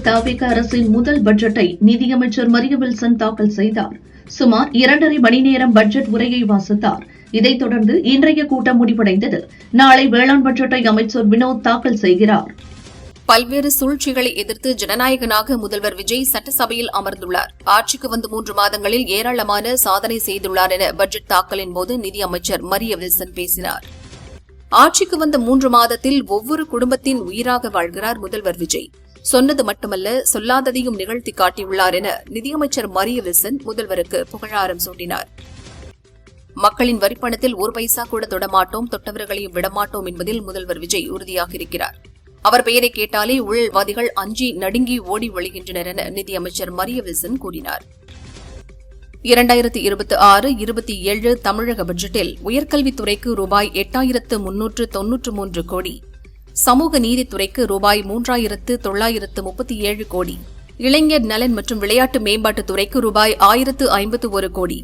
தவிக அரசின் முதல் பட்ஜெட்டை நிதியமைச்சர் மரிய வில்சன் தாக்கல் செய்தார். சுமார் 2.5 மணி நேரம் பட்ஜெட் உரையை வாசித்தார். இதைத் தொடர்ந்து இன்றைய கூட்டம் முடிவடைந்தது. நாளை வேளாண் பட்ஜெட்டை அமைச்சர் வினோத் தாக்கல் செய்கிறார். பல்வேறு சூழ்ச்சிகளை எதிர்த்து ஜனநாயகனாக முதல்வர் விஜய் சட்டசபையில் அமர்ந்துள்ளார். ஆட்சிக்கு வந்து 3 மாதங்களில் ஏராளமான சாதனை செய்துள்ளார் என பட்ஜெட் தாக்கலின் போது நிதியமைச்சர் மரிய வில்சன் பேசினார். ஆட்சிக்கு வந்த 3 மாதத்தில் ஒவ்வொரு குடும்பத்தின் உயிராக வாழ்கிறார் முதல்வர் விஜய். சொன்னது மட்டுமல்ல, சொல்லாததையும் நிகழ்த்தி காட்டியுள்ளார் என நிதியமைச்சர் மரிய வில்சன் முதல்வருக்கு புகழாரம் சூட்டினார். மக்களின் வரிப்பணத்தில் 1 பைசா கூட தொடமாட்டோம், தொட்டவர்களையும் விடமாட்டோம் என்பதில் முதல்வர் விஜய் உறுதியாக இருக்கிறார். அவர் பெயரை கேட்டாலே ஊழல்வாதிகள் அஞ்சி நடுங்கி ஓடி ஒழிகின்றனர் என நிதியமைச்சர் மரிய வில்சன் கூறினார். 2026-27 தமிழக பட்ஜெட்டில் உயர்கல்வித்துறைக்கு ரூபாய் 8,393 கோடி, சமூக நீதித்துறைக்கு ரூபாய் 3,937 கோடி, இளைஞர் நலன் மற்றும் விளையாட்டு மேம்பாட்டுத் துறைக்கு ரூபாய் 1,051 கோடி,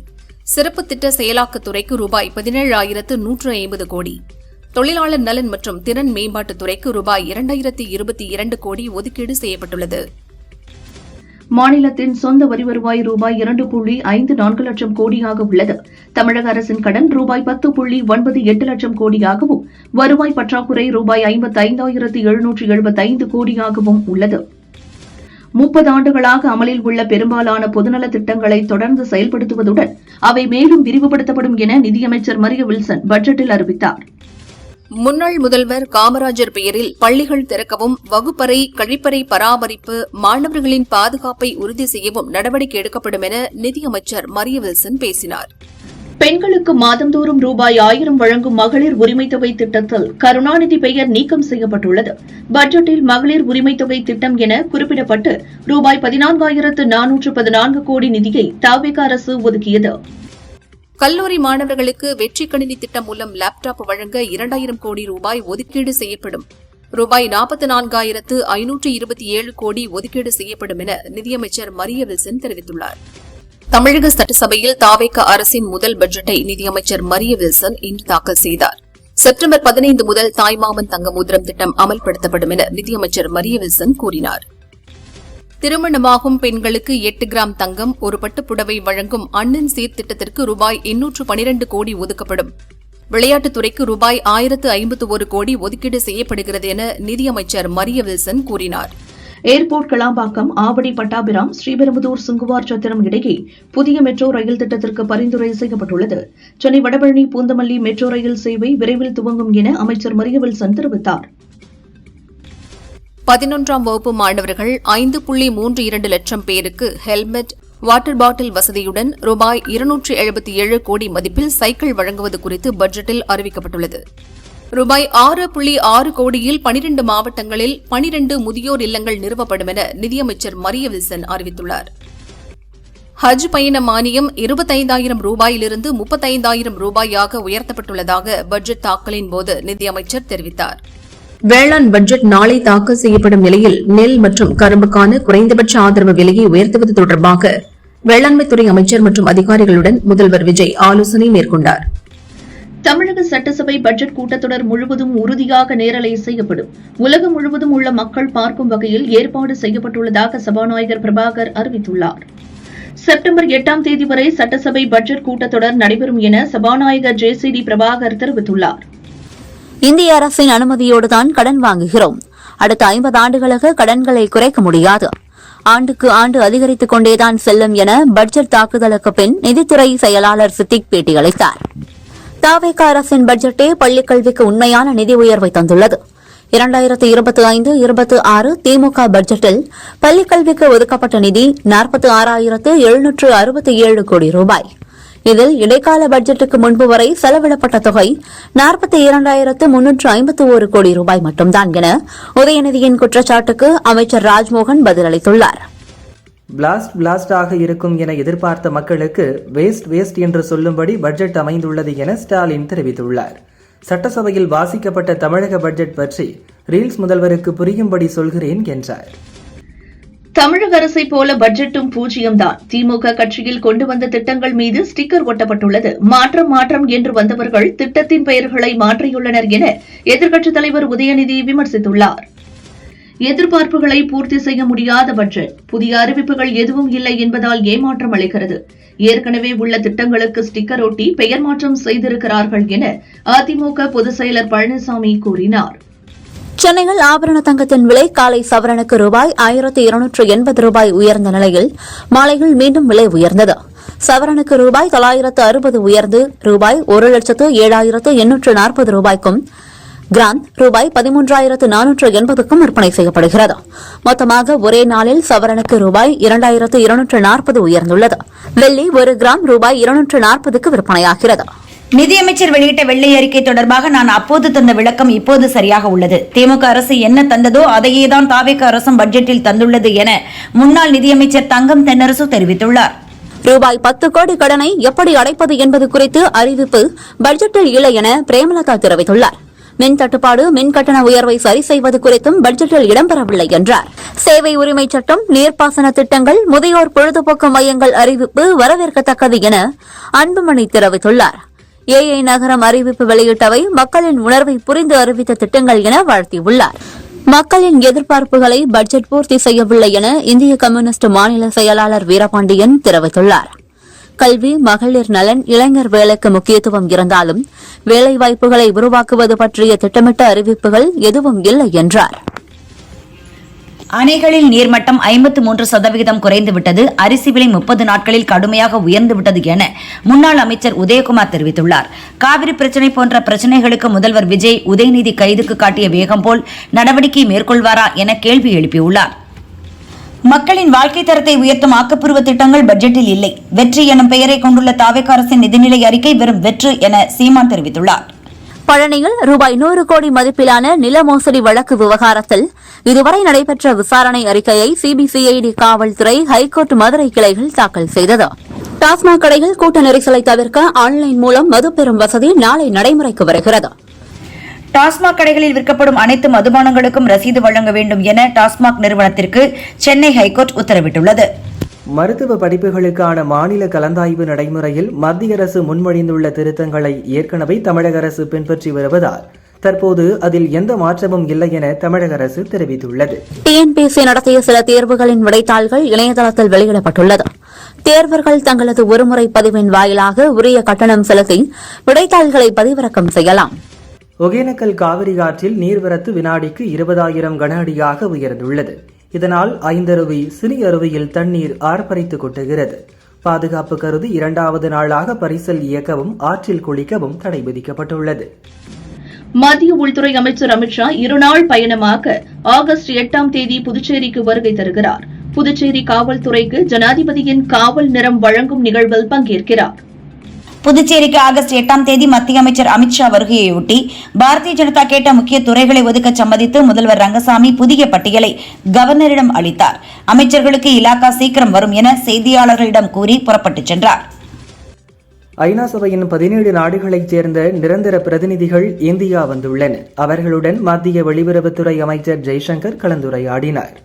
சிறப்பு திட்ட செயலாக்கத்துறைக்கு ரூபாய் 17,150 கோடி, தொழிலாளர் நலன் மற்றும் திறன் மேம்பாட்டுத் துறைக்கு ரூபாய் 2,022 கோடி ஒதுக்கீடு செய்யப்பட்டுள்ளது. மாநிலத்தின் சொந்த வரி வருவாய் ரூபாய் 2.54 லட்சம் கோடியாக உள்ளது. தமிழக அரசின் கடன் ரூபாய் 10.98 லட்சம் கோடியாகவும், வருவாய் பற்றாக்குறை ரூபாய் 55,775 கோடியாகவும் உள்ளது. 30 ஆண்டுகளாக அமலில் உள்ள பெரும்பாலான பொதுநலத் திட்டங்களை தொடர்ந்து செயல்படுத்துவதுடன் அவை மேலும் விரிவுபடுத்தப்படும் என நிதியமைச்சர் மரிய வில்சன் பட்ஜெட்டில் அறிவித்தார். முன்னாள் முதல்வர் காமராஜர் பெயரில் பள்ளிகள் திறக்கவும், வகுப்பறை கழிப்பறை பராமரிப்பு, மாணவர்களின் பாதுகாப்பை உறுதி செய்யவும் நடவடிக்கை எடுக்கப்படும் என நிதியமைச்சர் மரிய வில்சன் பேசினார். பெண்களுக்கு மாதந்தோறும் ரூபாய் 1000 வழங்கும் மகளிர் உரிமைத் தொகை திட்டத்தில் கருணாநிதி பெயர் நீக்கம் செய்யப்பட்டுள்ளது. பட்ஜெட்டில் மகளிர் உரிமைத் தொகை திட்டம் என குறிப்பிடப்பட்டு ரூபாய் 14,414 கோடி நிதியை தவிக அரசு ஒதுக்கியது. கல்லூரி மாணவர்களுக்கு வெற்றி கணினி திட்டம் மூலம் லேப்டாப் வழங்க 2,000 கோடி ரூபாய் ஒதுக்கீடு செய்யப்படும். ரூபாய் 44,527 கோடி ஒதுக்கீடு செய்யப்படும் என நிதியமைச்சர் மரிய வில்சன் தெரிவித்துள்ளார். தமிழக சட்டசபையில் தவிக அரசின் முதல் பட்ஜெட்டை நிதியமைச்சர் மரிய வில்சன் இன்று தாக்கல் செய்தார். செப்டம்பர் 15 முதல் தாய்மாமன் தங்க மோதிரம் திட்டம் அமல்படுத்தப்படும் என நிதியமைச்சர் மரிய வில்சன் கூறினார். திருமணமாகும் பெண்களுக்கு 8 கிராம் தங்கம், ஒரு பட்டுப்புடவை வழங்கும் அண்ணன் சீர்திட்டத்திற்கு ரூபாய் 812 கோடி ஒதுக்கப்படும். விளையாட்டுத்துறைக்கு ரூபாய் 1,051 கோடி ஒதுக்கீடு செய்யப்படுகிறது என நிதியமைச்சர் மரிய வில்சன் கூறினார். ஏர்போர்ட் கிளாம்பாக்கம், ஆவடி பட்டாபிராம், ஸ்ரீபெரும்புதூர் சுங்குவார் சத்திரம் இடையே புதிய மெட்ரோ ரயில் திட்டத்திற்கு பரிந்துரை செய்யப்பட்டுள்ளது. சென்னை வடபழனி பூந்தமல்லி மெட்ரோ ரயில் சேவை விரைவில் துவங்கும் என அமைச்சர் மரிய வில்சன் தெரிவித்தார். 11ஆம் வகுப்பு மாணவர்கள் 5.32 லட்சம் பேருக்கு ஹெல்மெட், வாட்டர் பாட்டில் வசதியுடன் ரூபாய் 277 கோடி மதிப்பில் சைக்கிள் வழங்குவது குறித்து பட்ஜெட்டில் அறிவிக்கப்பட்டுள்ளது. ரூபாய் 6.6 கோடியில் 12 மாவட்டங்களில் 12 முதியோர் இல்லங்கள் நிறுவப்படும் என நிதியமைச்சர் மரிய வில்சன் அறிவித்துள்ளார். ஹஜ் பயண மானியம் 25,000 ரூபாயிலிருந்து 35,000 ரூபாயாக உயர்த்தப்பட்டுள்ளதாக பட்ஜெட் தாக்கலின் போது நிதியமைச்சர் தெரிவித்தார். வேளாண் பட்ஜெட் நாளை தாக்கல் செய்யப்படும் நிலையில் நெல் மற்றும் கரும்புக்கான குறைந்தபட்ச ஆதரவு விலையை உயர்த்துவது தொடர்பாக வேளாண்மைத்துறை அமைச்சர் மற்றும் அதிகாரிகளுடன் முதல்வர் விஜய் ஆலோசனை மேற்கொண்டார். தமிழக சட்டசபை பட்ஜெட் கூட்டத்தொடர் முழுவதும் உறுதியாக நேரலை செய்யப்படும். உலகம் முழுவதும் உள்ள மக்கள் பார்க்கும் வகையில் ஏற்பாடு செய்யப்பட்டுள்ளதாக சபாநாயகர் பிரபாகர் அறிவித்துள்ளார். செப்டம்பர் 8ஆம் தேதி வரை சட்டசபை பட்ஜெட் கூட்டத்தொடர் நடைபெறும் என சபாநாயகர் JCD பிரபாகர் தெரிவித்துள்ளார். இந்திய அரசின் அனுமதியோடுதான் கடன் வாங்குகிறோம். அடுத்த 50 ஆண்டுகளுக்கு கடன்களை குறைக்க முடியாது. ஆண்டுக்கு ஆண்டு அதிகரித்துக் கொண்டேதான் செல்லும் என பட்ஜெட் தாக்குதலுக்கு பின் நிதித்துறை செயலாளர் சித்திக் பேட்டியளித்தார். தவிக அரசின் பட்ஜெட்டே பள்ளிக்கல்விக்கு உண்மையான நிதி உயர்வை தந்துள்ளது. 2025-26 திமுக பட்ஜெட்டில் பள்ளிக்கல்விக்கு ஒதுக்கப்பட்ட நிதி 46,767 கோடி ரூபாய். இதில் இடைக்கால பட்ஜெட்டுக்கு முன்பு வரை செலவிடப்பட்ட தொகை 42,351 கோடி ரூபாய் மட்டும்தான் என உதயநிதியின் குற்றச்சாட்டுக்கு அமைச்சர் ராஜ்மோகன் பதிலளித்துள்ளார். பிளாஸ்ட் ஆக இருக்கும் என எதிர்பார்த்த மக்களுக்கு வேஸ்ட் என்று சொல்லும்படி பட்ஜெட் அமைந்துள்ளது என ஸ்டாலின் தெரிவித்துள்ளார். சட்டசபையில் வாசிக்கப்பட்ட தமிழக பட்ஜெட் பற்றி ரீல்ஸ் முதல்வருக்கு புரியும்படி சொல்கிறேன் என்றார். தமிழக அரசை போல பட்ஜெட்டும் பூஜ்ஜியம்தான். திமுக கட்சியில் கொண்டு வந்த திட்டங்கள் மீது ஸ்டிக்கர் ஒட்டப்பட்டுள்ளது. மாற்றம் என்று வந்தவர்கள் திட்டத்தின் பெயர்களை மாற்றியுள்ளனர் என எதிர்க்கட்சித் தலைவர் உதயநிதி விமர்சித்துள்ளார். எதிர்பார்ப்புகளை பூர்த்தி செய்ய முடியாத பட்ஜெட். புதிய அறிவிப்புகள் எதுவும் இல்லை என்பதால் ஏமாற்றம் அளிக்கிறது. ஏற்கனவே உள்ள திட்டங்களுக்கு ஸ்டிக்கர் ஒட்டி பெயர் மாற்றம் செய்திருக்கிறார்கள் என அதிமுக பொதுச் செயலர் பழனிசாமி கூறினார். சென்னையில் ஆபரண தங்கத்தின் விலை காலை சவரனுக்கு ரூபாய் 1280 உயர்ந்த நிலையில் மாலையில் மீண்டும் விலை உயர்ந்தது. சவரனுக்கு ரூபாய் 960 உயர்ந்து ரூபாய் 1,07,840 ரூபாய்க்கும் கிராம் ரூபாய் 13,480க்கும் விற்பனை செய்யப்படுகிறது. மொத்தமாக ஒரே நாளில் சவரனுக்கு ரூபாய் 2,240 உயர்ந்துள்ளது. வெள்ளி 1 கிராம் ரூபாய் 240க்கு விற்பனையாகிறது. நிதியமைச்சர் வெளியிட்ட வெள்ளை அறிக்கை தொடர்பாக நான் அப்போது தந்த விளக்கம் இப்போது சரியாக உள்ளது. திமுக அரசு என்ன தந்ததோ அதையேதான் தாவேக அரசும் பட்ஜெட்டில் தந்துள்ளது என முன்னாள் நிதியமைச்சர் தங்கம் தென்னரசு தெரிவித்துள்ளார். ரூபாய் 10 கோடி கடனை எப்படி அடைப்பது என்பது குறித்து அறிவிப்பு பட்ஜெட்டில் இல்லை என பிரேமலதா தெரிவித்துள்ளார். மின் தட்டுப்பாடு, மின் கட்டண உயர்வை சரி செய்வது குறித்தும் பட்ஜெட்டில் இடம்பெறவில்லை என்றார். சேவை உரிமை சட்டம், நீர்ப்பாசன திட்டங்கள், முதியோர் பொழுதுபோக்கு மையங்கள் அறிவிப்பு வரவேற்கத்தக்கது என அன்புமணி தெரிவித்துள்ளார். ஏஐ நகரம் அறிவிப்பு வெளியிட்டவை மக்களின் உணர்வை புரிந்து அறிவித்த திட்டங்கள் என வாழ்த்தியுள்ளார். மக்களின் எதிர்பார்ப்புகளை பட்ஜெட் பூர்த்தி செய்யவில்லை என இந்திய கம்யூனிஸ்ட் மாநில செயலாளர் வீரபாண்டியன் தெரிவித்துள்ளார். கல்வி, மகளிர் நலன், இளைஞர் வேலைக்கு முக்கியத்துவம் இருந்தாலும் வேலைவாய்ப்புகளை உருவாக்குவது பற்றிய திட்டமிட்ட அறிவிப்புகள் எதுவும் இல்லை என்றார். அணைகளில் நீர்மட்டம் 53% குறைந்துவிட்டது. அரிசி விலை 30 நாட்களில் கடுமையாக உயர்ந்துவிட்டது என முன்னாள் அமைச்சர் உதயகுமார் தெரிவித்துள்ளார். காவிரி பிரச்சினை போன்ற பிரச்சினைகளுக்கு முதல்வர் விஜய் உதயநிதி கைதுக்கு காட்டிய வேகம் போல் நடவடிக்கை மேற்கொள்வாரா என கேள்வி எழுப்பியுள்ளார். மக்களின் வாழ்க்கை தரத்தை உயர்த்தும் ஆக்கப்பூர்வ திட்டங்கள் பட்ஜெட்டில் இல்லை. வெற்றி எனும் பெயரை கொண்டுள்ள தாவேக அரசின் நிதிநிலை அறிக்கை வெறும் வெற்று என சீமான் தெரிவித்துள்ளார். பழனியில் ரூபாய் 100 கோடி மதிப்பிலான நில மோசடி வழக்கு விவகாரத்தில் இதுவரை நடைபெற்ற விசாரணை அறிக்கையை சிபிசிஐடி காவல்துறை, ஹைகோர்ட் மதுரை கிளைகள் தாக்கல் செய்தது. டாஸ்மாக் கடைகள் கூட்ட நெரிசலை தவிர்க்க ஆன்லைன் மூலம் மது பெறும் வசதி நாளை நடைமுறைக்கு வருகிறது. டாஸ்மாக் கடைகளில் விற்கப்படும் அனைத்து மதுபானங்களுக்கும் ரசீது வழங்க வேண்டும் என டாஸ்மாக் நிறுவனத்திற்கு சென்னை ஹைகோர்ட் உத்தரவிட்டுள்ளது. மருத்துவ படிப்புகளுக்கான மாநில கலந்தாய்வு நடைமுறையில் மத்திய அரசு முன்மொழிந்துள்ள திருத்தங்களை ஏற்கனவே தமிழக அரசு பின்பற்றி வருவதால் தற்போது அதில் எந்த மாற்றமும் இல்லை என தமிழக அரசு தெரிவித்துள்ளது. டிஎன்பிஎஸ்சி நடத்திய சில தேர்வுகளின் விடைத்தாள்கள் இணையதளத்தில் வெளியிடப்பட்டுள்ளது. தேர்வர்கள் தங்களது ஒருமுறை பதிவின் வாயிலாக உரிய கட்டணம் செலுத்தி விடைத்தாள்களை பதிவிறக்கம் செய்யலாம். ஒகேனக்கல் காவிரி ஆற்றில் நீர்வரத்து வினாடிக்கு 20,000 கன அடியாக உயர்ந்துள்ளது. இதனால் ஐந்தருவி, சிறிய அருவியில் தண்ணீர் ஆர்ப்பரித்து கொட்டுகிறது. பாதுகாப்பு கருதி 2வது நாளாக பரிசல் இயக்கவும் ஆற்றில் குளிக்கவும் தடை விதிக்கப்பட்டுள்ளது. மத்திய உள்துறை அமைச்சர் அமித்ஷா 2 நாள் பயணமாக ஆகஸ்ட் 8ஆம் தேதி புதுச்சேரிக்கு வருகை தருகிறார். புதுச்சேரி காவல்துறைக்கு ஜனாதிபதியின் காவல் நிறம் வழங்கும் நிகழ்வில் பங்கேற்கிறார். புதுச்சேரிக்கு ஆகஸ்ட் 8ஆம் தேதி மத்திய அமைச்சர் அமித்ஷா வருகையொட்டி பாரதிய ஜனதா கேட்ட முக்கிய துறைகளை ஒதுக்க சம்மதித்து முதல்வர் ரங்கசாமி புதிய பட்டியலை கவர்னரிடம் அளித்தார். அமைச்சர்களுக்கு இலாக்கா சீக்கிரம் வரும் என செய்தியாளர்களிடம் கூறி புறப்பட்டுச் சென்றார். ஐநா சபையின் 17 நாடுகளைச் சேர்ந்த நிரந்தர பிரதிநிதிகள் இந்தியா வந்துள்ளனர். அவர்களுடன் மத்திய வெளியுறவுத்துறை அமைச்சர் ஜெய்சங்கர் கலந்துரையாடினார்.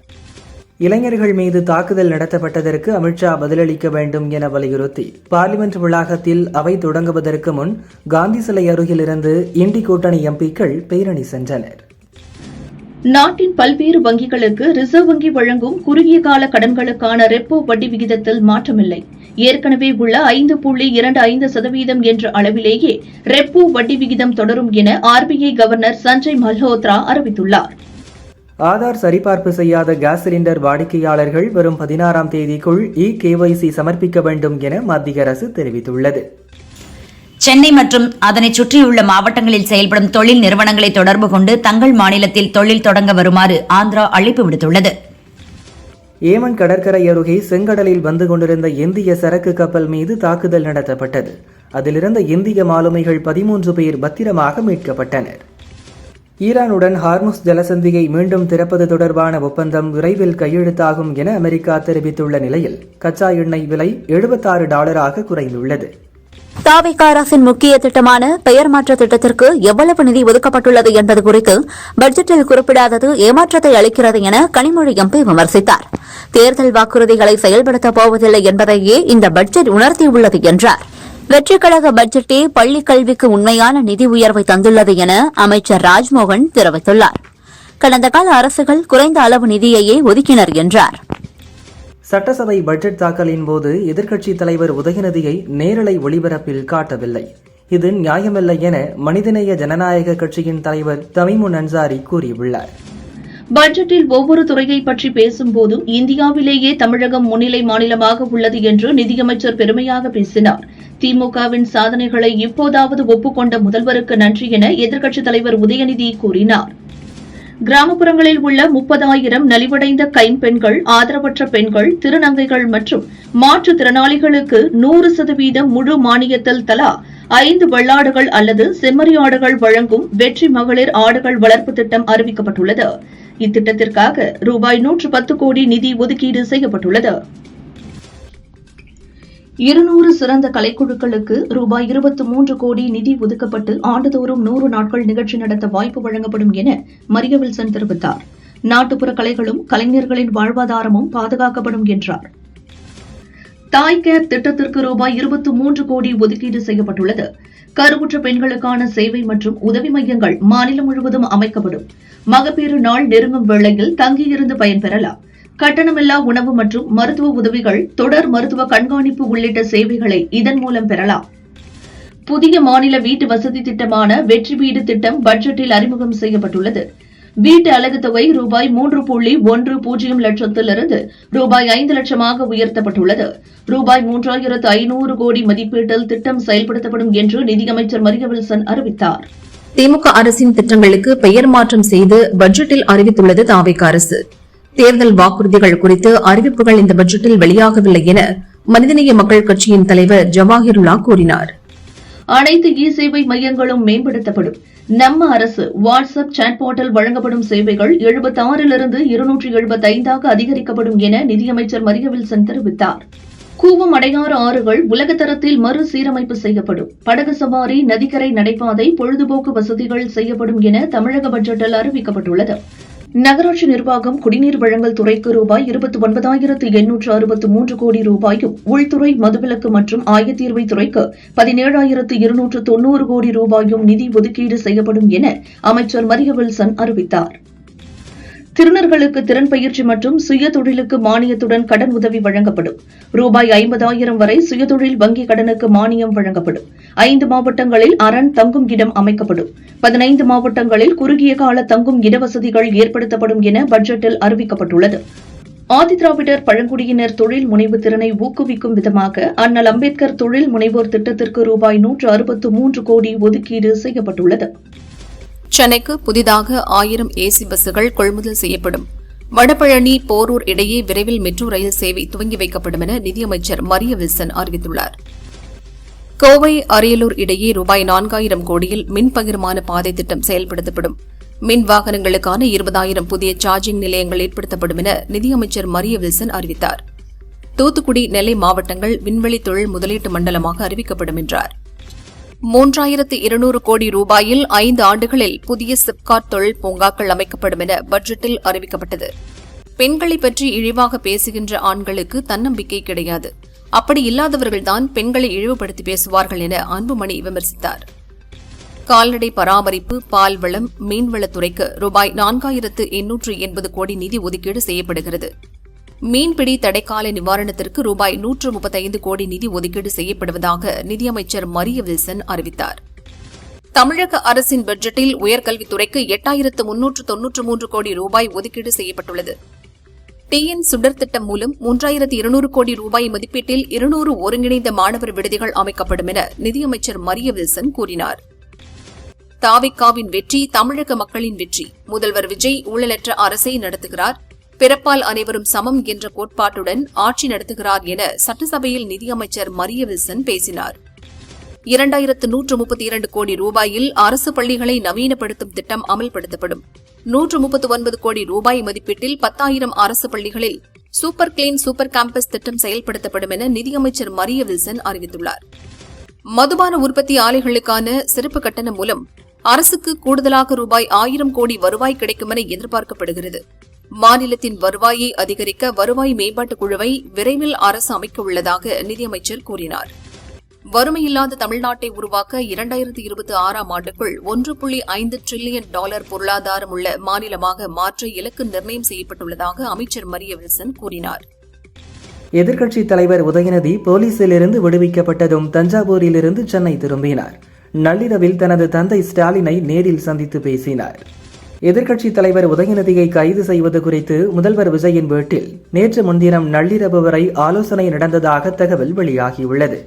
இளைஞர்கள் மீது தாக்குதல் நடத்தப்பட்டதற்கு அமித்ஷா பதிலளிக்க வேண்டும் என வலியுறுத்தி பார்லிமெண்ட் வளாகத்தில் அவை தொடங்குவதற்கு முன் காந்தி சிலை அருகிலிருந்து இண்டி கூட்டணி எம்பிக்கள் பேரணி சென்றனர். நாட்டின் பல்வேறு வங்கிகளுக்கு ரிசர்வ் வங்கி வழங்கும் குறுகிய கால கடன்களுக்கான ரெப்போ வட்டி விகிதத்தில் மாற்றமில்லை. ஏற்கனவே உள்ள 5.25% என்ற அளவிலேயே ரெப்போ வட்டி விகிதம் தொடரும் என ஆர்பிஐ கவர்னர் சஞ்சய் மல்ஹோத்ரா அறிவித்துள்ளார். ஆதார் சரிபார்ப்பு செய்யாத கேஸ் சிலிண்டர் வாடிக்கையாளர்கள் வரும் 16ஆம் தேதிக்குள் KYC சமர்ப்பிக்க வேண்டும் என மத்திய அரசு தெரிவித்துள்ளது. சென்னை மற்றும் அதனை சுற்றியுள்ள மாவட்டங்களில் செயல்படும் தொழில் நிறுவனங்களை தொடர்பு கொண்டு தங்கள் மாநிலத்தில் தொழில் தொடங்க வருமாறு ஆந்திரா அழைப்பு விடுத்துள்ளது. ஏமன் கடற்கரை அருகே செங்கடலில் வந்து கொண்டிருந்த இந்திய சரக்கு கப்பல் மீது தாக்குதல் நடத்தப்பட்டது. அதிலிருந்த இந்திய மாலுமிகள் 13 பேர் பத்திரமாக மீட்கப்பட்டனர். ஈரானுடன் ஹார்முஸ் ஜலசந்தியை மீண்டும் திறப்பது தொடர்பான ஒப்பந்தம் விரைவில் கையெழுத்தாகும் என அமெரிக்கா தெரிவித்துள்ள நிலையில் கச்சா எண்ணெய் விலை $76 குறைந்துள்ளது. தாவேக அரசின் முக்கிய திட்டமான பெயர் மாற்ற திட்டத்திற்கு எவ்வளவு நிதி ஒதுக்கப்பட்டுள்ளது என்பது குறித்து பட்ஜெட்டில் குறிப்பிடாதது ஏமாற்றத்தை அளிக்கிறது என கனிமொழி எம்பி விமர்சித்தார். தேர்தல் வாக்குறுதிகளை செயல்படுத்தப் போவதில்லை என்பதையே இந்த பட்ஜெட் உணர்த்தியுள்ளது என்றார். வெற்றிக் கழக பட்ஜெட்டே பள்ளிக் கல்விக்கு உண்மையான நிதி உயர்வை தந்துள்ளது என அமைச்சர் ராஜ்மோகன் தெரிவித்துள்ளார். கடந்த கால அரசுகள் குறைந்த அளவு நிதியையே ஒதுக்கினர் என்றார். சட்டசபை பட்ஜெட் தாக்கலின் போது எதிர்க்கட்சித் தலைவர் உதயநிதியை நேரலை ஒளிபரப்பில் காட்டவில்லை. இது நியாயமில்லை என மனிதநேய ஜனநாயக கட்சியின் தலைவர் தமீமுன் அன்சாரி கூறியுள்ளார். பட்ஜெட்டில் ஒவ்வொரு துறையை பற்றி பேசும்போது இந்தியாவிலேயே தமிழகம் முன்னிலை மாநிலமாக உள்ளது என்று நிதியமைச்சர் பெருமையாக பேசினார். திமுகவின் சாதனைகளை இப்போதாவது ஒப்புக்கொண்ட முதல்வருக்கு நன்றி என எதிர்க்கட்சித் தலைவர் உதயநிதி கூறினார். கிராமப்புறங்களில் உள்ள 30,000 நலிவடைந்த கைம்பெண்கள், ஆதரவற்ற பெண்கள், திருநங்கைகள் மற்றும் மாற்றுத்திறனாளிகளுக்கு 100% முழு மானியத்தில் தலா 5 வெள்ளாடுகள் அல்லது செம்மறி ஆடுகள் வழங்கும் வெற்றி மகளிர் ஆடுகள் வளர்ப்பு திட்டம் அறிவிக்கப்பட்டுள்ளது. இத்திட்டத்திற்காக ரூபாய் 110 கோடி நிதி ஒதுக்கீடு செய்யப்பட்டுள்ளது. 200 சிறந்த கலைக்குழுக்களுக்கு ரூபாய் 23 கோடி நிதி ஒதுக்கப்பட்டு ஆண்டுதோறும் 100 நாட்கள் நிகழ்ச்சி நடத்த வாய்ப்பு வழங்கப்படும் என மரிய வில்சன் தெரிவித்தார். நாட்டுப்புற கலைகளும் கலைஞர்களின் வாழ்வாதாரமும் பாதுகாக்கப்படும் என்றார். தாய் கேர் திட்டத்திற்கு ரூபாய் 23 கோடி ஒதுக்கீடு செய்யப்பட்டுள்ளது. கருவுற்ற பெண்களுக்கான சேவை மற்றும் உதவி மையங்கள் மாநிலம் முழுவதும் அமைக்கப்படும். மகப்பேறு நாள் நெருங்கும் வேளையில் தங்கியிருந்து பயன்பெறலாம். கட்டணமில்லா உணவு மற்றும் மருத்துவ உதவிகள், தொடர் மருத்துவ கண்காணிப்பு உள்ளிட்ட சேவைகளை இதன் மூலம் பெறலாம். புதிய மாநில வீட்டு வசதி திட்டமான வெற்றி வீடு திட்டம் பட்ஜெட்டில் அறிமுகம் செய்யப்பட்டுள்ளது. வீட்டு அலகு தொகை ரூபாய் 3.10 லட்சத்திலிருந்து ரூபாய் 5 லட்சமாக உயர்த்தப்பட்டுள்ளது. ரூபாய் 3,500 கோடி மதிப்பீட்டில் திட்டம் செயல்படுத்தப்படும் என்று நிதியமைச்சர் மரிய வில்சன் அறிவித்தார். திமுக அரசின் திட்டங்களுக்கு பெயர் மாற்றம் செய்து பட்ஜெட்டில் அறிவித்துள்ளது தாவேகா அரசு. தேர்தல் வாக்குறுதிகள் குறித்து அறிவிப்புகள் இந்த பட்ஜெட்டில் வெளியாகவில்லை என மனிதநேய மக்கள் கட்சியின் தலைவர் ஜவாஹிருல்லா கூறினார். அனைத்து சேவை மையங்களும் மேம்படுத்தப்படும். நம்ம அரசு வாட்ஸ்அப் சாட் போர்ட்டல் வழங்கப்படும் சேவைகள் 76லிருந்து 275ஆக அதிகரிக்கப்படும் என நிதியமைச்சர் மரிய வில்சன் தெரிவித்தார். கூவம் அடையாறு ஆறுகள் உலகத்தரத்தில் மறுசீரமைப்பு செய்யப்படும். படகு சவாரி, நதிக்கரை நடைபாதை, பொழுதுபோக்கு வசதிகள் செய்யப்படும் என தமிழக பட்ஜெட்டில் அறிவிக்கப்பட்டுள்ளது. நகராட்சி நிர்வாகம், குடிநீர் வழங்கல் துறைக்கு ரூபாய் 29,863 கோடி ரூபாயும், உள்துறை, மதுவிலக்கு மற்றும் ஆயத்தீர்வை துறைக்கு 17,290 கோடி ரூபாயும் நிதி ஒதுக்கீடு செய்யப்படும் என அமைச்சர் மரிய வில்சன் அறிவித்தார். திருநர்களுக்கு திறன் பயிற்சி மற்றும் சுய தொழிலுக்கு மானியத்துடன் கடன் உதவி வழங்கப்படும். ரூபாய் 50,000 வரை சுயதொழில் வங்கிக் கடனுக்கு மானியம் வழங்கப்படும். 5 மாவட்டங்களில் அரண் தங்கும் இடம் அமைக்கப்படும். 15 மாவட்டங்களில் குறுகிய கால தங்கும் இடவசதிகள் ஏற்படுத்தப்படும் என பட்ஜெட்டில் அறிவிக்கப்பட்டுள்ளது. ஆதிதிராவிடர் பழங்குடியினர் தொழில் முனைவு திறனை ஊக்குவிக்கும் விதமாக அண்ணல் அம்பேத்கர் தொழில் முனைவோர் திட்டத்திற்கு ரூபாய் 163 கோடி ஒதுக்கீடு செய்யப்பட்டுள்ளது. சென்னைக்கு புதிதாக 1000 ஏசி பஸ்கள் கொள்முதல் செய்யப்படும். வடபழனி, போரூர் இடையே விரைவில் மெட்ரோ ரயில் சேவை துவங்கி வைக்கப்படும் என நிதியமைச்சர் மரிய வில்சன் அறிவித்துள்ளார். கோவை, அரியலூர் இடையே ரூபாய் 4,000 கோடியில் மின் பகிர்மான பாதை திட்டம் செயல்படுத்தப்படும். மின் வாகனங்களுக்கான 20,000 புதிய சார்ஜிங் நிலையங்கள் ஏற்படுத்தப்படும் என நிதியமைச்சர் மரிய வில்சன் அறிவித்தார். தூத்துக்குடி, நெல்லை மாவட்டங்கள் விண்வெளி தொழில் முதலீட்டு மண்டலமாக அறிவிக்கப்படும் என்றார். 3,200 கோடி ரூபாயில் 5 ஆண்டுகளில் புதிய சிப்காட் தொழில் பூங்காக்கள் அமைக்கப்படும் என பட்ஜெட்டில் அறிவிக்கப்பட்டது. பெண்களை பற்றி இழிவாக பேசுகின்ற ஆண்களுக்கு தன்னம்பிக்கை கிடையாது. அப்படி இல்லாதவர்கள்தான் பெண்களை இழிவுபடுத்தி பேசுவார்கள் என அன்புமணி விமர்சித்தார். கால்நடை பராமரிப்பு, பால்வளம், மீன்வளத்துறைக்கு ரூபாய் 4,880 கோடி நிதி ஒதுக்கீடு செய்யப்படுகிறது. மீன்பிடி தடைக்கால நிவாரணத்திற்கு ரூபாய் 135 கோடி நிதி ஒதுக்கீடு செய்யப்படுவதாக நிதியமைச்சர் மரிய வில்சன் அறிவித்தார். தமிழக அரசின் பட்ஜெட்டில் உயர்கல்வித்துறைக்கு 8,393 கோடி ரூபாய் ஒதுக்கீடு செய்யப்பட்டுள்ளது. TN சுடர் திட்டம் மூலம் 3,200 கோடி ரூபாய் மதிப்பீட்டில் 200 ஒருங்கிணைந்த மாணவர் விடுதிகள் அமைக்கப்படும் என நிதியமைச்சர் மரிய வில்சன் கூறினார். தாவிகாவின் வெற்றி தமிழக மக்களின் வெற்றி. முதல்வர் விஜய் ஊழலற்ற அரசை நடத்துகிறார். பிறப்பால் அனைவரும் சமம் என்ற கோட்பாட்டுடன் ஆட்சி நடத்துகிறார் என சட்டசபையில் நிதியமைச்சர் மரிய வில்சன் பேசினார். 2,132 கோடி ரூபாயில் அரசு பள்ளிகளை நவீனப்படுத்தும் திட்டம் அமல்படுத்தப்படும். 139 கோடி ரூபாய் மதிப்பீட்டில் 10,000 அரசு பள்ளிகளில் சூப்பர் கிளீன் சூப்பர் கேம்பஸ் திட்டம் செயல்படுத்தப்படும் என நிதியமைச்சர் மரிய வில்சன் அறிவித்துள்ளார். மதுபான உற்பத்தி ஆலைகளுக்கான சிறப்பு கட்டணம் மூலம் அரசுக்கு கூடுதலாக ரூபாய் 1,000 கோடி வருவாய் கிடைக்கும் என எதிர்பார்க்கப்படுகிறது. மாநிலத்தின் வருவாயை அதிகரிக்க வருவாய் மேம்பாட்டுக் குழுவை விரைவில் அரசு அமைக்க உள்ளதாக நிதியமைச்சர் கூறினார். வறுமையில்லாத தமிழ்நாட்டை உருவாக்க 2026ஆம் ஆண்டுக்குள் $1.5 டிரில்லியன் பொருளாதாரம் உள்ள மாநிலமாக மாற்ற இலக்கு நிர்ணயம் செய்யப்பட்டுள்ளதாக அமைச்சர் மரிய வில்சன் கூறினார். எதிர்க்கட்சித் தலைவர் உதயநிதி போலீசிலிருந்து விடுவிக்கப்பட்டதும் தஞ்சாவூரிலிருந்து சென்னை திரும்பினார். நள்ளிரவில் தனது தந்தை ஸ்டாலினை நேரில் சந்தித்து பேசினார். எதிர்க்கட்சித் தலைவர் உதயநிதியை கைது செய்வது குறித்து முதல்வர் விஜயின் வீட்டில் நேற்று முன்தினம் நள்ளிரவு வரை ஆலோசனை நடந்ததாக தகவல் வெளியாகியுள்ளது.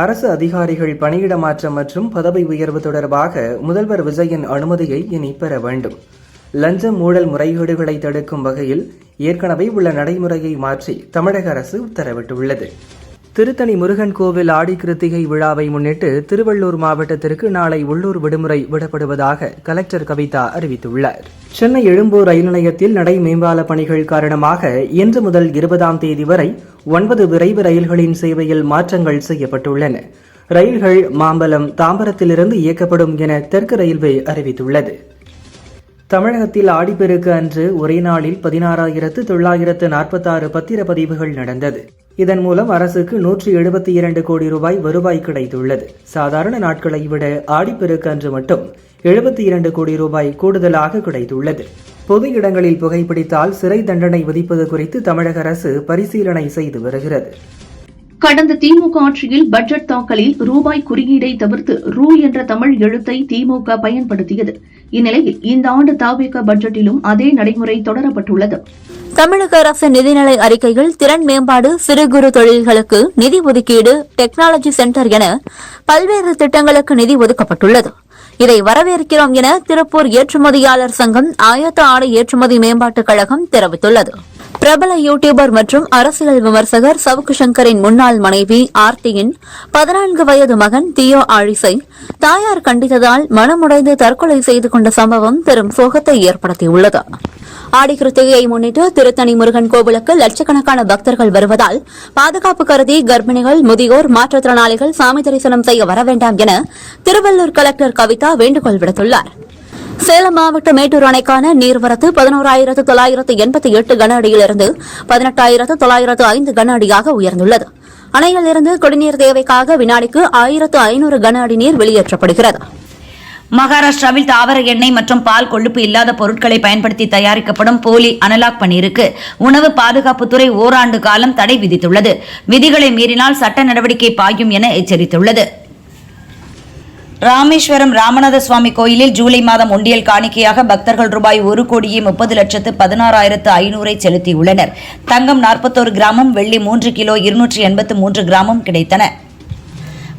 அரசு அதிகாரிகள் பணியிட மாற்றம் மற்றும் பதவி உயர்வு தொடர்பாக முதல்வர் விஜயின் அனுமதியை இனி பெற வேண்டும். லஞ்சம் ஊழல் முறைகேடுகளை தடுக்கும் வகையில் ஏற்கனவே உள்ள நடைமுறையை மாற்றி தமிழக அரசு உத்தரவிட்டுள்ளது. திருத்தணி முருகன் கோவில் ஆடி கிருத்திகை விழாவை முன்னிட்டு திருவள்ளூர் மாவட்டத்திற்கு நாளை உள்ளூர் விடுமுறை விடப்படுவதாக கலெக்டர் கவிதா அறிவித்துள்ளார். சென்னை எழும்பூர் ரயில் நிலையத்தில் நடை மேம்பால பணிகள் காரணமாக இன்று முதல் 20ஆம் தேதி வரை 9 விரைவு ரயில்களின் சேவையில் மாற்றங்கள் செய்யப்பட்டுள்ளன. ரயில்கள் மாம்பலம், தாம்பரத்திலிருந்து இயக்கப்படும் என தெற்கு ரயில்வே அறிவித்துள்ளது. தமிழகத்தில் ஆடிப்பெருக்கு அன்று ஒரே நாளில் 16,946 பத்திரப்பதிவுகள் நடந்தது. இதன் மூலம் அரசுக்கு 172 கோடி ரூபாய் வருவாய் கிடைத்துள்ளது. சாதாரண நாட்களை விட ஆடிப்பெருக்கு அன்று மட்டும் 72 கோடி ரூபாய் கூடுதலாக கிடைத்துள்ளது. பொது இடங்களில் புகைப்பிடித்தால் சிறை தண்டனை விதிப்பது குறித்து தமிழக அரசு பரிசீலனை செய்து வருகிறது. கடந்த திமுக ஆட்சியில் பட்ஜெட் தாக்கலில் ரூபாய் குறியீடை தவிர்த்து ரூ என்ற தமிழ் எழுத்தை திமுக பயன்படுத்தியது. இந்நிலையில் இந்த ஆண்டு தவிக பட்ஜெட்டிலும் அதே நடைமுறை தொடரப்பட்டுள்ளது. தமிழக அரசின் நிதிநிலை அறிக்கைகள் திறன் மேம்பாடு, சிறு குறு தொழில்களுக்கு நிதி ஒதுக்கீடு, டெக்னாலஜி சென்டர் என பல்வேறு திட்டங்களுக்கு நிதி ஒதுக்கப்பட்டுள்ளது. இதை வரவேற்கிறோம் என திருப்பூர் ஏற்றுமதியாளர் சங்கம், ஆயத்த ஆடை ஏற்றுமதி மேம்பாட்டுக் கழகம் தெரிவித்துள்ளது. பிரபல யூடியூபர் மற்றும் அரசியல் விமர்சகர் சவுக்கு சங்கரின் முன்னாள் மனைவி ஆர்த்தியின் 14 வயது மகன் தியோ ஆழிசை தாயார் கண்டித்ததால் மனமுடைந்து தற்கொலை செய்து கொண்ட சம்பவம் பெரும் சோகத்தை ஏற்படுத்தியுள்ளது. ஆடி கிருத்திகையை முன்னிட்டு திருத்தணி முருகன் கோவிலுக்கு லட்சக்கணக்கான பக்தர்கள் வருவதால் பாதுகாப்பு கருதி கர்ப்பிணிகள், முதியோர், மாற்றுத்திறனாளிகள் சாமி தரிசனம் செய்ய வர வேண்டாம் என திருவள்ளூர் கலெக்டர் கவிதா வேண்டுகோள் விடுத்துள்ளார். சேலம் மாவட்ட மேட்டூர் அணைக்கான நீர்வரத்து 11,988 கன அடியிலிருந்து 18,905 கன அடியாக உயர்ந்துள்ளது. அணையிலிருந்து குடிநீர் தேவைக்காக வினாடிக்கு 1,500 கன அடி நீர் வெளியேற்றப்படுகிறது. மகாராஷ்டிராவில் தாவர எண்ணெய் மற்றும் பால் கொழுப்பு இல்லாத பொருட்களை பயன்படுத்தி தயாரிக்கப்படும் போலி அனலாக் பன்னீருக்கு உணவு பாதுகாப்புத்துறை ஓராண்டு காலம் தடை விதித்துள்ளது. விதிகளை மீறினால் சட்ட நடவடிக்கை பாயும் என எச்சரித்துள்ளது. ராமேஸ்வரம் ராமநாத சுவாமி கோயிலில் ஜூலை மாதம் உண்டியல் காணிக்கையாக பக்தர்கள் ரூபாய் 1,30,16,500 செலுத்தியுள்ளனர். தங்கம் 41 கிராமும், வெள்ளி 3 கிலோ 283 கிராமும் கிடைத்தன.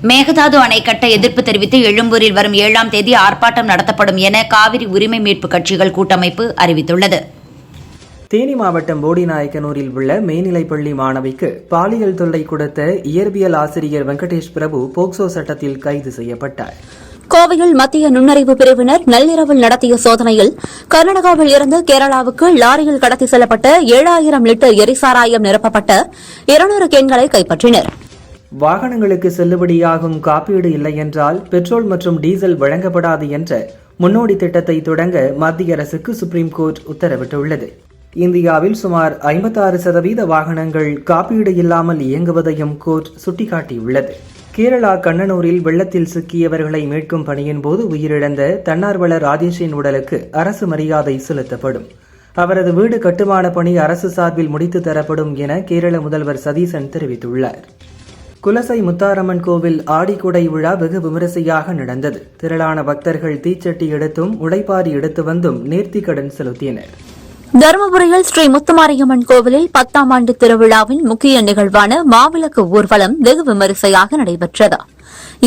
மேகதாது அணை கட்ட எதிர்ப்பு தெரிவித்து எழும்பூரில் வரும் 7ஆம் தேதி ஆர்ப்பாட்டம் நடத்தப்படும் என காவிரி உரிமை மீட்பு கட்சிகள் கூட்டமைப்பு அறிவித்துள்ளது. தேனி மாவட்டம் போடிநாயக்கனூரில் உள்ள மேல்நிலைப்பள்ளி மாணவிக்கு பாலியல் தொல்லை கொடுத்த இயற்பியல் ஆசிரியர் வெங்கடேஷ் பிரபு போக்சோ சட்டத்தில் கைது செய்யப்பட்டார். கோவையில் மத்திய நுண்ணறிவு பிரிவினர் நள்ளிரவில் நடத்திய சோதனையில் கர்நாடகாவில் இருந்து கேரளாவுக்கு லாரியில் கடத்தி செல்லப்பட்ட 7,000 லிட்டர் எரிசாராயம் நிரப்பப்பட்ட 200 கேன்களை கைப்பற்றினர். வாகனங்களுக்கு செல்லுபடியாகும் காப்பீடு இல்லை என்றால் பெட்ரோல் மற்றும் டீசல் வழங்கப்படாது என்ற முன்னோடி திட்டத்தை தொடங்க மத்திய அரசுக்கு சுப்ரீம் கோர்ட் உத்தரவிட்டுள்ளது. இந்தியாவில் சுமார் 56% வாகனங்கள் காப்பீடு இல்லாமல் இயங்குவதையும் கோர்ட் சுட்டிக்காட்டியுள்ளது. கேரளா கண்ணனூரில் வெள்ளத்தில் சிக்கியவர்களை மீட்கும் பணியின் போது உயிரிழந்த தன்னார்வலர் ராஜேஷின் உடலுக்கு அரசு மரியாதை செலுத்தப்படும். அவரது வீடு கட்டுமான பணி அரசு சார்பில் முடித்து தரப்படும் என கேரள முதல்வர் சதீசன் தெரிவித்துள்ளார். குலசை முத்தாரம்மன் கோவில் ஆடிக்குடை விழா வெகு விமரிசையாக நடந்தது. திரளான பக்தர்கள் தீச்சட்டி எடுத்தும் உடைப்பாரி எடுத்து வந்தும் நேர்த்திக்கடன் செலுத்தினர். தருமபுரியில் ஸ்ரீ முத்துமாரியம்மன் கோவிலில் 10ஆம் ஆண்டு திருவிழாவின் முக்கிய நிகழ்வான மாவிளக்கு ஊர்வலம் வெகு விமரிசையாக நடைபெற்றது.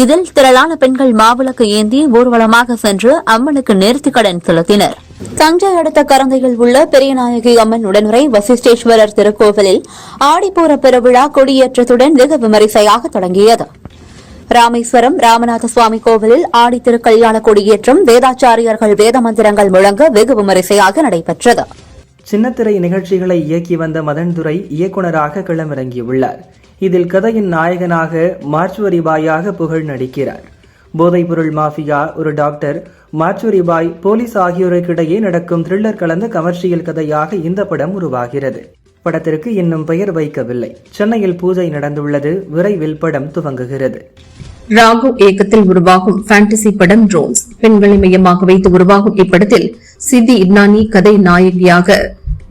இதில் திரளான பெண்கள் மாவிளக்கு ஏந்தி ஊர்வலமாக சென்று அம்மனுக்கு நேர்த்திக்கடன் செலுத்தினர். தஞ்சை அடுத்த கரந்தையில் உள்ள பெரியநாயகி அம்மன் உடனுரை வசிஷ்டேஸ்வரர் திருக்கோவிலில் ஆடிப்பூர பெருவிழா கொடியேற்றத்துடன் வெகு விமரிசையாக தொடங்கியது. ராமேஸ்வரம் ராமநாத சுவாமி கோவிலில் ஆடி திருக்கல்யாண கொடியேற்றம், வேதாச்சாரியர்கள் வேத மந்திரங்கள் முழங்க வெகு விமரிசையாக நடைபெற்றது. சின்னத்திரை நிகழ்ச்சிகளை இயக்கி வந்த மதன் துரை இயக்குநராக களமிறங்கியுள்ளார். இதில் கதையின் நாயகனாக மார்ச்சுவரி பாயாக புகழ் நடிக்கிறார். போதைப்பொருள் மாஃபியா, ஒரு டாக்டர், மார்ச்சுவரி பாய், போலீஸ் ஆகியோருக்கிடையே நடக்கும் த்ரில்லர் கலந்த கமர்ஷியல் கதையாக இந்த படம் உருவாகிறது. படத்திற்கு இன்னும் பெயர் வைக்கவில்லை. சென்னையில் பூஜை நடந்துள்ளது. விரைவில் படம் துவங்குகிறது. ராகு இயக்கத்தில் உருவாகும் பாண்டசி படம் ட்ரோன்ஸ். பெண்களை மையமாக வைத்து உருவாகும் இப்படத்தில் சித்தி இட்னானி கதை நாயகியாக,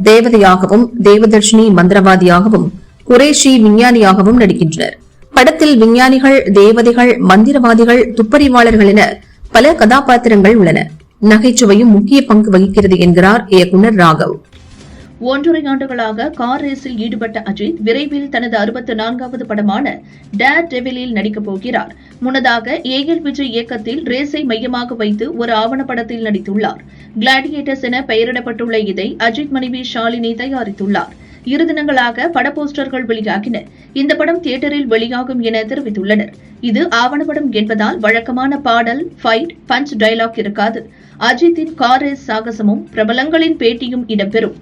தேவதையாகவும், தேவதர்ஷினி மந்திரவாதியாகவும், குரேஷி விஞ்ஞானியாகவும் நடிக்கின்றனர். படத்தில் விஞ்ஞானிகள், தேவதைகள், மந்திரவாதிகள், துப்பறிவாளர்கள் என பல கதாபாத்திரங்கள் உள்ளன. நகைச்சுவையும் முக்கிய பங்கு வகிக்கிறது என்கிறார் இயக்குநர் ராகவ். 1.5 ஆண்டுகளாக கார் ரேஸில் ஈடுபட்ட அஜித் விரைவில் தனது 64வது படமான டேர் டெவிலில் நடிக்கப் போகிறார். முன்னதாக ஏஎல் விஜய் இயக்கத்தில் ரேஸை மையமாக வைத்து ஒரு ஆவணப்படத்தில் நடித்துள்ளார். கிளாடியேட்டர்ஸ் என பெயரிடப்பட்டுள்ள இதை அஜித் மனைவி ஷாலினி தயாரித்துள்ளார். 2 தினங்களாக பட போஸ்டர்கள் வெளியாகின. இந்த படம் தியேட்டரில் வெளியாகும் என தெரிவித்துள்ளனர். இது ஆவணப்படம் என்பதால் வழக்கமான பாடல், ஃபைட், பஞ்ச் டயலாக் இருக்காது. அஜித்தின் கார் ரேஸ் சாகசமும் பிரபலங்களின் பேட்டியும் இடம்பெறும்.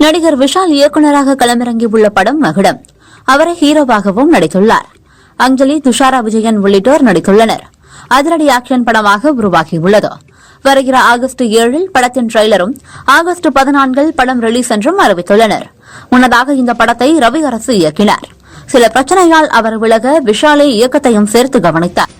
நடிகர் விஷால் இயக்குநராக களமிறங்கியுள்ள படம் மகுடம். அவரை ஹீரோவாகவும் நடித்துள்ளார். அஞ்சலி, துஷாரா விஜயன் உள்ளிட்டோர் நடித்துள்ளனர். அதிரடி ஆக்ஷன் படமாக உருவாகியுள்ளது. வருகிற ஆகஸ்ட் 7 படத்தின் ட்ரெய்லரும், ஆகஸ்ட் 14 படம் ரிலீஸ் என்றும் அறிவித்துள்ளனர். முன்னதாக இந்த படத்தை ரவி அரசு இயக்கினார். சில பிரச்சனையால் அவர் விலக விஷாலே இயக்கத்தையும் சேர்த்து கவனித்தார்.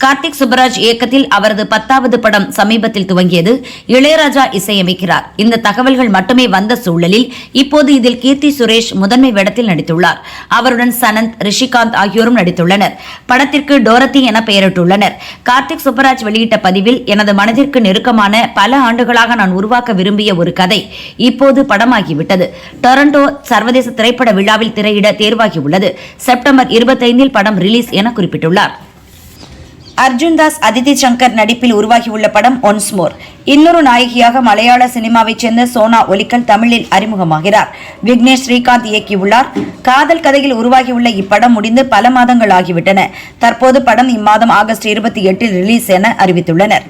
கார்த்திக் சுப்பராஜ் இயக்கத்தில் அவரது 10வது படம் சமீபத்தில் துவங்கியது. இளையராஜா இசையமைக்கிறார். இந்த தகவல்கள் மட்டுமே வந்த சூழலில் இப்போது இதில் கீர்த்தி சுரேஷ் முதன்மை வேடத்தில் நடித்துள்ளார். அவருடன் சனந்த், ரிஷிகாந்த் ஆகியோரும் நடித்துள்ளனர். படத்திற்கு டோரத்தி என பெயரிட்டுள்ளனர். கார்த்திக் சுப்பராஜ் வெளியிட்ட பதிவில், எனது மனதிற்கு நெருக்கமான, பல ஆண்டுகளாக நான் உருவாக்க விரும்பிய ஒரு கதை இப்போது படமாகிவிட்டது. டொரண்டோ சர்வதேச திரைப்பட விழாவில் திரையிட தேர்வாகியுள்ளது. செப்டம்பர் 25 படம் ரிலீஸ் என குறிப்பிட்டுள்ளார். அர்ஜுன் தாஸ், அதிதி சங்கர் நடிப்பில் உருவாகியுள்ள படம் ஒன்ஸ் மோர். இன்னொரு நாயகியாக மலையாள சினிமாவைச் சேர்ந்த சோனா ஒலிக்கல் தமிழில் அறிமுகமாகிறார். விக்னேஷ் ஸ்ரீகாந்த் இயக்கியுள்ளார். காதல் கதையில் உருவாகியுள்ள இப்படம் முடிந்து பல மாதங்கள் ஆகிவிட்டன. தற்போது படம் இம்மாதம் ஆகஸ்ட் 28 ரிலீஸ் என அறிவித்துள்ளனர்.